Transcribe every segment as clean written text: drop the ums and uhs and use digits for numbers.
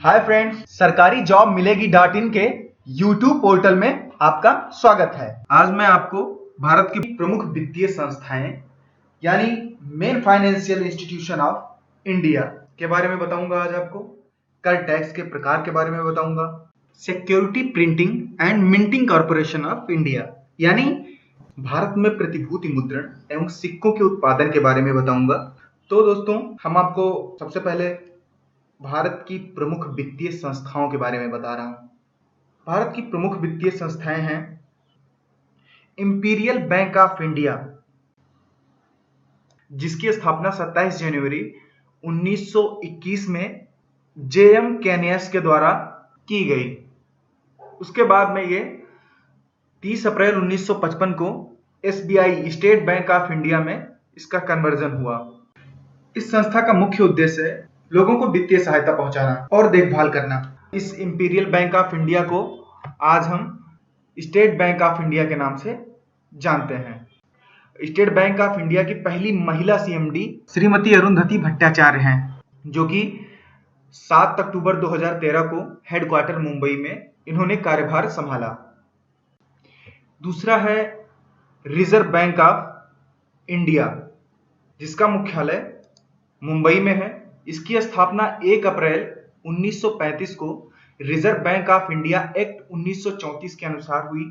Hi friends, सरकारी job मिलेगी .in के यूट्यूब पोर्टल में आपका स्वागत है। आज मैं आपको भारत की प्रमुख वित्तीय संस्थाएं यानी main financial institution of India के बारे में बताऊंगा। आज आपको कर टैक्स के प्रकार के बारे में बताऊंगा, security printing and minting corporation of India यानी भारत में प्रतिभूति मुद्रण एवं सिक्कों के उत्पादन के बारे में बताऊंगा। तो दोस्तों, हम आपको सबसे पहले भारत की प्रमुख वित्तीय संस्थाओं के बारे में बता रहा हूं। भारत की प्रमुख वित्तीय संस्थाएं हैं इंपीरियल बैंक ऑफ इंडिया, जिसकी स्थापना 27 जनवरी 1921 में जेएम कैनियस के द्वारा की गई। उसके बाद में ये 30 अप्रैल 1955 को SBI state bank of India में इसका कन्वर्जन हुआ। इस संस्था का मुख्य उद्देश्य है लोगों को वित्तीय सहायता पहुंचाना और देखभाल करना। इस इंपीरियल बैंक ऑफ इंडिया को आज हम स्टेट बैंक ऑफ इंडिया के नाम से जानते हैं। स्टेट बैंक ऑफ इंडिया की पहली महिला सीएमडी श्रीमती अरुंधति भट्टाचार्य हैं, जो कि 7 अक्टूबर 2013 को हेडक्वार्टर मुंबई में इन्होंने कार्यभार संभाला। दूसरा है रिजर्व बैंक ऑफ इंडिया, जिसका मुख्यालय मुंबई में है। इसकी स्थापना 1 अप्रैल 1935 को reserve bank of India act 1934 के अनुसार हुई।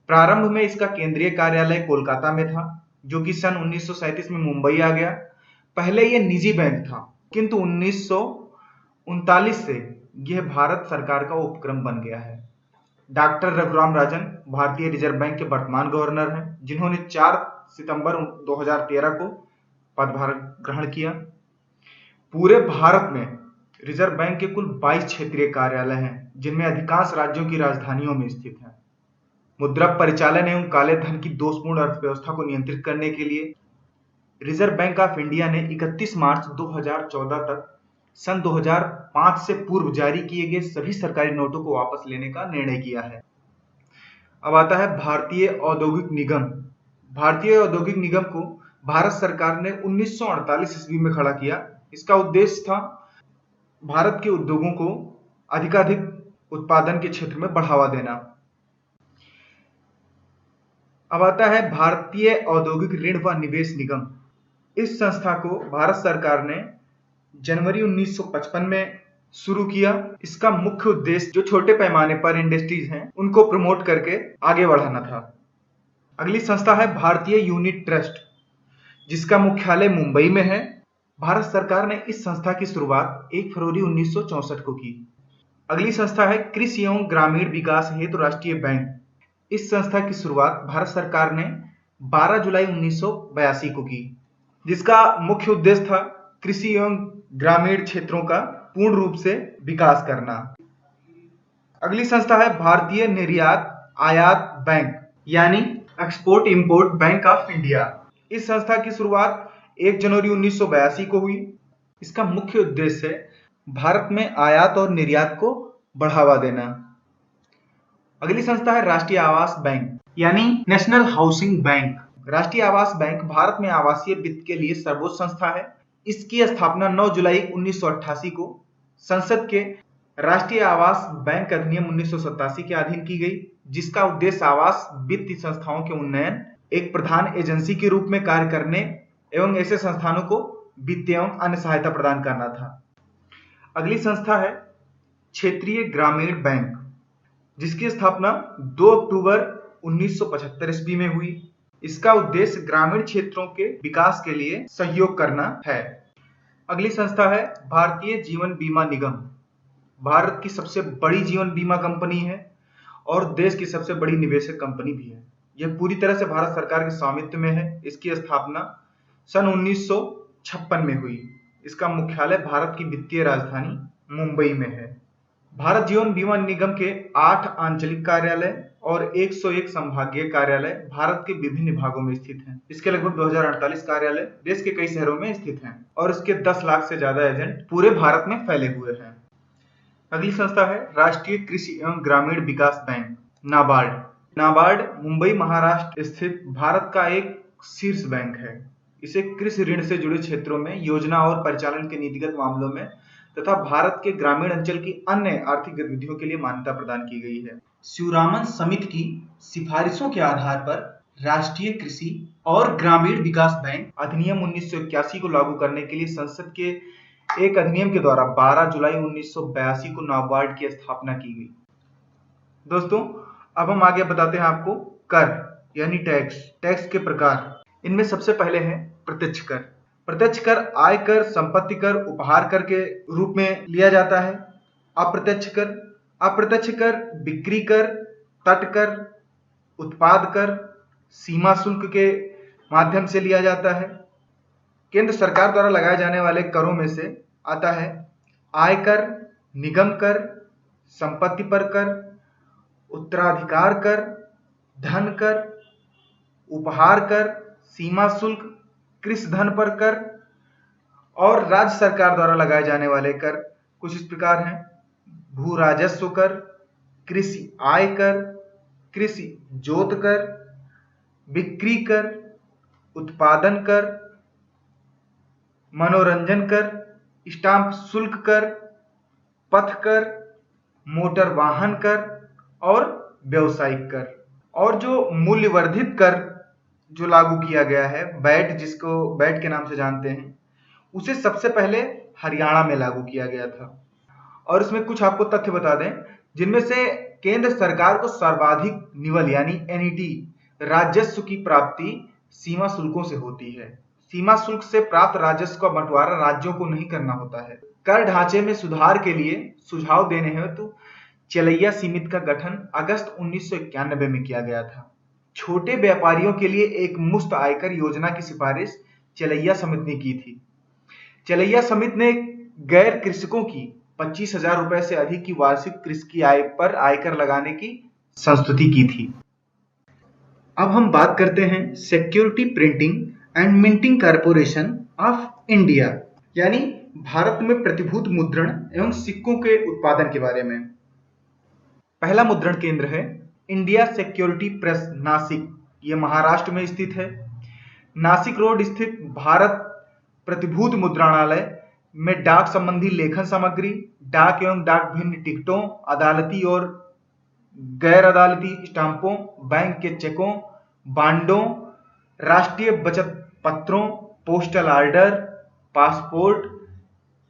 प्रारंभ में इसका केंद्रीय कार्यालय कोलकाता में था, जो कि सन 1937 में मुंबई आ गया। पहले यह निजी बैंक था, किंतु 1939 से यह भारत सरकार का उपक्रम बन गया है। डॉक्टर रघुराम राजन भारतीय रिजर्व बैंक के वर्तमान गवर्नर हैं, जिन्होंने 4 सितंबर 2013 को पदभार ग्रहण किया। पूरे भारत में रिजर्व बैंक के कुल 22 क्षेत्रीय कार्यालय हैं, जिनमें अधिकांश राज्यों की राजधानियों में स्थित हैं। मुद्रा परिचालन एवं काले धन की दोषपूर्ण अर्थव्यवस्था को नियंत्रित करने के लिए रिजर्व बैंक ऑफ इंडिया ने 31 मार्च 2014 तक सन 2005 से पूर्व जारी किए गए सभी सरकारी नोटों को वापस लेने का निर्णय किया है। अब आता है भारतीय औद्योगिक निगम। भारतीय औद्योगिक निगम को भारत सरकार ने 1948 ईस्वी में खड़ा किया। इसका उद्देश्य था भारत के उद्योगों को अधिकाधिक उत्पादन के क्षेत्र में बढ़ावा देना। अब आता है भारतीय औद्योगिक ऋण व निवेश निगम। इस संस्था को भारत सरकार ने जनवरी 1955 में शुरू किया। इसका मुख्य उद्देश्य जो छोटे पैमाने पर इंडस्ट्रीज हैं, उनको प्रमोट करके आगे बढ़ाना था। अगली संस्था है भारतीय यूनिट ट्रस्ट, जिसका मुख्यालय मुंबई में है। भारत सरकार ने इस संस्था की शुरुआत 1 फरवरी 1964 को की। अगली संस्था है कृषि एवं ग्रामीण विकास हेतु राष्ट्रीय बैंक। इस संस्था की शुरुआत भारत सरकार ने 12 जुलाई 1982 को की, जिसका मुख्य उद्देश्य था कृषि एवं ग्रामीण क्षेत्रों का पूर्ण रूप से विकास करना। अगली संस्था है भारतीय निर्यात आयात बैंक यानी export import bank of India. इस संस्था की शुरुआत 1 जनवरी 1982 को हुई। इसका मुख्य उद्देश्य है भारत में आयात और निर्यात को बढ़ावा देना। अगली संस्था है राष्ट्रीय आवास बैंक यानी नेशनल हाउसिंग बैंक। राष्ट्रीय आवास बैंक भारत में आवासीय वित्त के लिए सर्वोच्च संस्था है। इसकी स्थापना 9 जुलाई 1988 को संसद के राष्ट्रीय आवास बैंक अधिनियम 1987 के अधीन की गई, जिसका उद्देश्य आवास वित्तीय संस्थाओं के उन्नयन, एक प्रधान एजेंसी के रूप में कार्य करने एवं ऐसे संस्थानों को वित्तीय एवं अन्य सहायता प्रदान करना था। अगली संस्था है क्षेत्रीय ग्रामीण बैंक, जिसकी स्थापना 2 अक्टूबर 1975 ईस्वी में हुई। इसका उद्देश्य ग्रामीण क्षेत्रों के विकास के लिए सहयोग करना है। अगली संस्था है भारतीय जीवन बीमा निगम। भारत की सबसे बड़ी जीवन बीमा कंपनी है और देश की सबसे बड़ी निवेशक कंपनी भी है। यह पूरी तरह से भारत सरकार के स्वामित्व में है। इसकी स्थापना सन 1956 में हुई। इसका मुख्यालय भारत की वित्तीय राजधानी मुंबई में है। भारत जीवन बीमा निगम के 8 आंचलिक कार्यालय और 101 संभागीय कार्यालय भारत के विभिन्न भागों में स्थित हैं। इसके लगभग 2048 कार्यालय देश के कई शहरों में स्थित हैं और इसके 10 लाख से ज्यादा एजेंट पूरे भारत में फैले हुए हैं। अगली संस्था है राष्ट्रीय कृषि एवं ग्रामीण विकास बैंक नाबार्ड। नाबार्ड मुंबई महाराष्ट्र स्थित भारत का एक शीर्ष बैंक है। इसे कृषि ऋण से जुड़े क्षेत्रों में योजना और परिचालन के नीतिगत मामलों में तथा भारत के ग्रामीण अंचल की अन्य आर्थिक गतिविधियों के लिए मान्यता प्रदान की गई है। शिवरामन समिति की सिफारिशों के आधार पर राष्ट्रीय कृषि और ग्रामीण विकास बैंक अधिनियम 1981 को लागू करने के लिए संसद के एक अधिनियम के द्वारा 12 जुलाई 1982 को नाबार्ड की स्थापना की गई। दोस्तों, अब हम आगे बताते हैं आपको कर यानी टैक्स के प्रकार। इनमें सबसे पहले है प्रत्यक्ष कर। प्रत्यक्ष कर आयकर, संपत्ति कर, उपहार कर के रूप में लिया जाता है। अप्रत्यक्ष कर बिक्री कर, तट कर, उत्पाद कर, सीमा शुल्क के माध्यम से लिया जाता है। केंद्र सरकार द्वारा लगाए जाने वाले करों में से आता है आयकर, निगम कर, संपत्ति पर कर, उत्तराधिकार कर, धन कर, उपहार कर, सीमा शुल्क, कृषि धन पर कर। और राज्य सरकार द्वारा लगाए जाने वाले कर कुछ इस प्रकार हैं: भू राजस्व कर, कृषि आय कर, कृषि जोत कर, बिक्री कर, उत्पादन कर, मनोरंजन कर, स्टाम्प शुल्क कर, पथ कर, मोटर वाहन कर और व्यवसायिक कर। और जो मूल्यवर्धित कर जो लागू किया गया है, वैट, जिसको वैट के नाम से जानते हैं, उसे सबसे पहले हरियाणा में लागू किया गया था। और इसमें कुछ आपको तथ्य बता दें, जिनमें से केंद्र सरकार को सर्वाधिक निवल यानी एनईटी राजस्व की प्राप्ति सीमा शुल्कों से होती है। सीमा शुल्क से प्राप्त राजस्व का बंटवारा राज्यों को नहीं करना होता है। कर ढांचे में सुधार के लिए सुझाव देने हेतु चलैया समिति का गठन अगस्त 1991 में किया गया था। छोटे व्यापारियों के लिए एक मुफ्त आयकर योजना की सिफारिश चलैया समिति ने की थी। चलैया समिति ने गैर कृषकों की 25,000 रुपए से अधिक की वार्षिक कृषि आय पर आयकर लगाने की संस्तुति की थी। अब हम बात करते हैं security printing and minting corporation of India यानी भारत में प्रतिभूत मुद्रण एवं सिक्कों के उत्पादन के बारे में। पहला मुद्रण केंद्र है इंडिया सिक्योरिटी प्रेस, नासिक। यह महाराष्ट्र में स्थित है। नासिक रोड स्थित भारत प्रतिभूत मुद्रणालय में डाक संबंधी लेखन सामग्री, डाक एवं डाक भिन्न टिकटों, अदालती और गैर अदालती स्टाम्पों, बैंक के चेकों, बांडों, राष्ट्रीय बचत पत्रों, पोस्टल ऑर्डर, पासपोर्ट,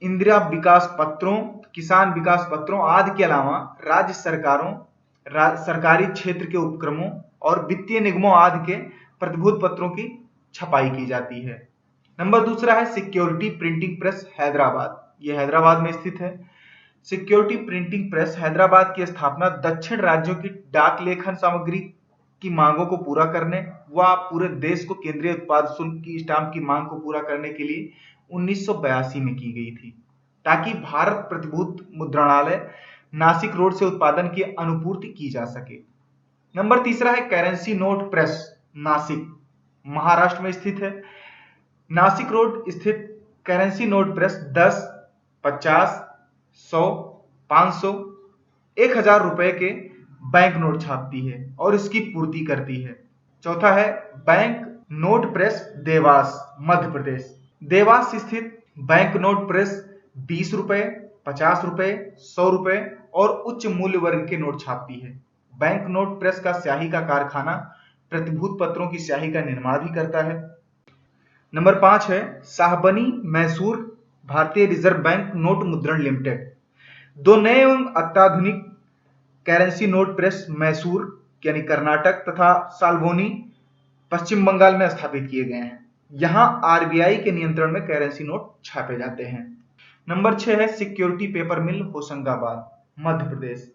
इंदिरा विकास पत्रों, किसान विकास पत्रों आदि के अलावा राज्य सरकारों, सरकारी क्षेत्र के उपक्रमों और वित्तीय निगमों आदि के प्रतिभूत पत्रों की छपाई की जाती है। नंबर दूसरा है सिक्योरिटी प्रिंटिंग प्रेस, हैदराबाद। यह हैदराबाद में स्थित है। सिक्योरिटी प्रिंटिंग प्रेस हैदराबाद की स्थापना दक्षिण राज्यों की डाक लेखन सामग्री की मांगों को पूरा करने व पूरे देश को केंद्रीय उत्पाद शुल्क की स्टाम्प की मांग को पूरा करने के लिए 1982 में की गई थी, ताकि भारत प्रतिभूत मुद्रणालय नासिक रोड से उत्पादन की अनुपूर्ति की जा सके। नंबर तीसरा है currency note press, Nashik, Maharashtra में स्थित है। नासिक रोड स्थित करेंसी नोट प्रेस 10, 50, 100, 500, 1000 रुपए के बैंक नोट छापती है और इसकी पूर्ति करती है। चौथा है bank note press, Dewas, Madhya Pradesh. Dewas स्थित बैंक नोट प्रेस 20 रुपए, 50 रुपए, 100 रुपए और उच्च मूल्य वर्ग के नोट छापती है। बैंक नोट प्रेस का स्याही का कारखाना प्रतिभूत पत्रों की स्याही का निर्माण भी करता है। नंबर 5 है शाहबनी मैसूर भारतीय रिजर्व बैंक नोट मुद्रण लिमिटेड। दो नए एवं अत्याधुनिक करेंसी नोट प्रेस मैसूर यानी कर्नाटक तथा साल्बोनी पश्चिम बंगाल में स्थापित किए गए हैं। यहां आरबीआई के नियंत्रण में करेंसी नोट छापे जाते हैं। नंबर 6 है सिक्योरिटी पेपर मिल, होशंगाबाद, मध्य प्रदेश।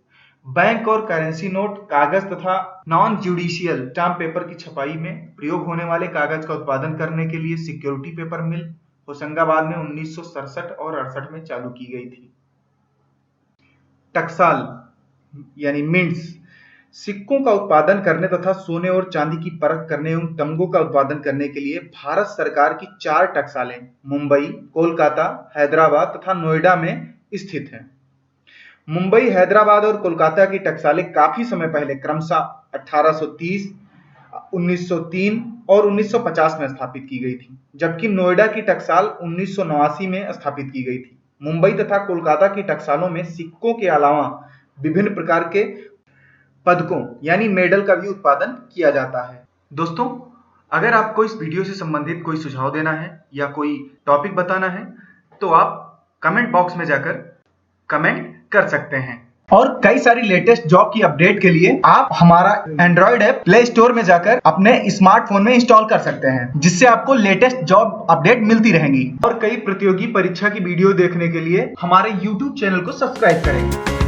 बैंक और करेंसी नोट, कागज तथा नॉन जुडिशियल स्टाम्प पेपर की छपाई में प्रयोग होने वाले कागज का उत्पादन करने के लिए सिक्योरिटी पेपर मिल होशंगाबाद में 1967 और 68 में चालू की गई थी। टकसाल यानी मिंट्स, सिक्कों का उत्पादन करने तथा सोने और चांदी की परख करने एवं तमगों का उत्पादन करने के लिए भारत सरकार की 4 टकसालें मुंबई, कोलकाता, हैदराबाद तथा नोएडा में स्थित हैं। मुंबई, हैदराबाद और कोलकाता की टकसालें काफी समय पहले क्रमशः 1830, 1903 और 1950 में स्थापित की गई थी, जबकि नोएडा की टकसाल 1989 में स्थापित की गई थी। मुंबई तथा कोलकाता की टकसालों में सिक्कों के अलावा विभिन्न प्रकार के पदकों यानी मेडल का भी उत्पादन किया जाता है। दोस्तों, अगर आपको इस वीडियो से संबंधित कोई सुझाव देना है या कोई टॉपिक बताना है तो आप कमेंट बॉक्स में जाकर कमेंट कर सकते हैं। और कई सारी लेटेस्ट जॉब की अपडेट के लिए आप हमारा एंड्रॉइड ऐप प्ले स्टोर में जाकर अपने स्मार्टफोन में इंस्टॉल कर सकते हैं, जिससे आपको लेटेस्ट जॉब अपडेट मिलती रहेंगी। और कई प्रतियोगी परीक्षा की वीडियो देखने के लिए हमारे YouTube चैनल को सब्सक्राइब करें।